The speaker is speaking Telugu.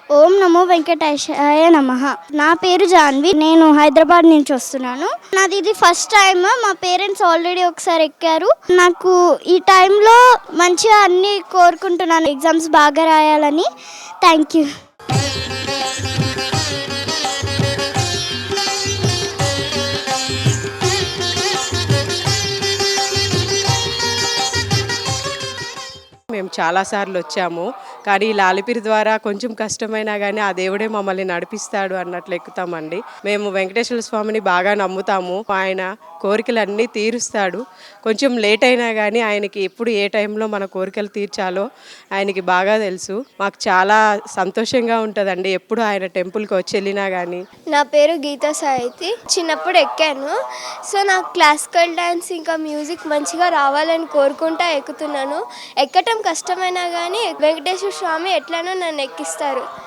ఓం నమో వెంకటేశాయ నమః. నా పేరు జాన్వి. నేను హైదరాబాద్ నుంచి వస్తున్నాను. నాది ఇది ఫస్ట్ టైం. మా పేరెంట్స్ ఆల్రెడీ ఒకసారి ఎక్కారు. నాకు ఈ టైంలో మంచిగా అన్నీ కోరుకుంటున్నాను, ఎగ్జామ్స్ బాగా రాయాలని. Thank you. మేము చాలాసార్లు వచ్చాము, కానీ ఈ లాలిపిరి ద్వారా కొంచెం కష్టమైనా కానీ ఆ దేవుడే మమ్మల్ని నడిపిస్తాడు అన్నట్లు ఎక్కుతామండి. మేము వెంకటేశ్వర స్వామిని బాగా నమ్ముతాము. ఆయన కోరికలన్నీ తీరుస్తాడు. కొంచెం లేట్ అయినా కానీ ఆయనకి ఎప్పుడు ఏ టైంలో మన కోరికలు తీర్చాలో ఆయనకి బాగా తెలుసు. మాకు చాలా సంతోషంగా ఉంటుందండి ఎప్పుడు ఆయన టెంపుల్కి వచ్చి వెళ్ళినా కానీ. నా పేరు గీతా సాహితి. చిన్నప్పుడు ఎక్కాను. సో నాకు క్లాసికల్ డ్యాన్స్ ఇంకా మ్యూజిక్ మంచిగా రావాలని కోరుకుంటా ఎక్కుతున్నాను. ఎక్కటం కష్టమైనా కానీ వెంకటేశ్వర స్వామి ఎట్లనో నన్ను ఎక్కిస్తారు.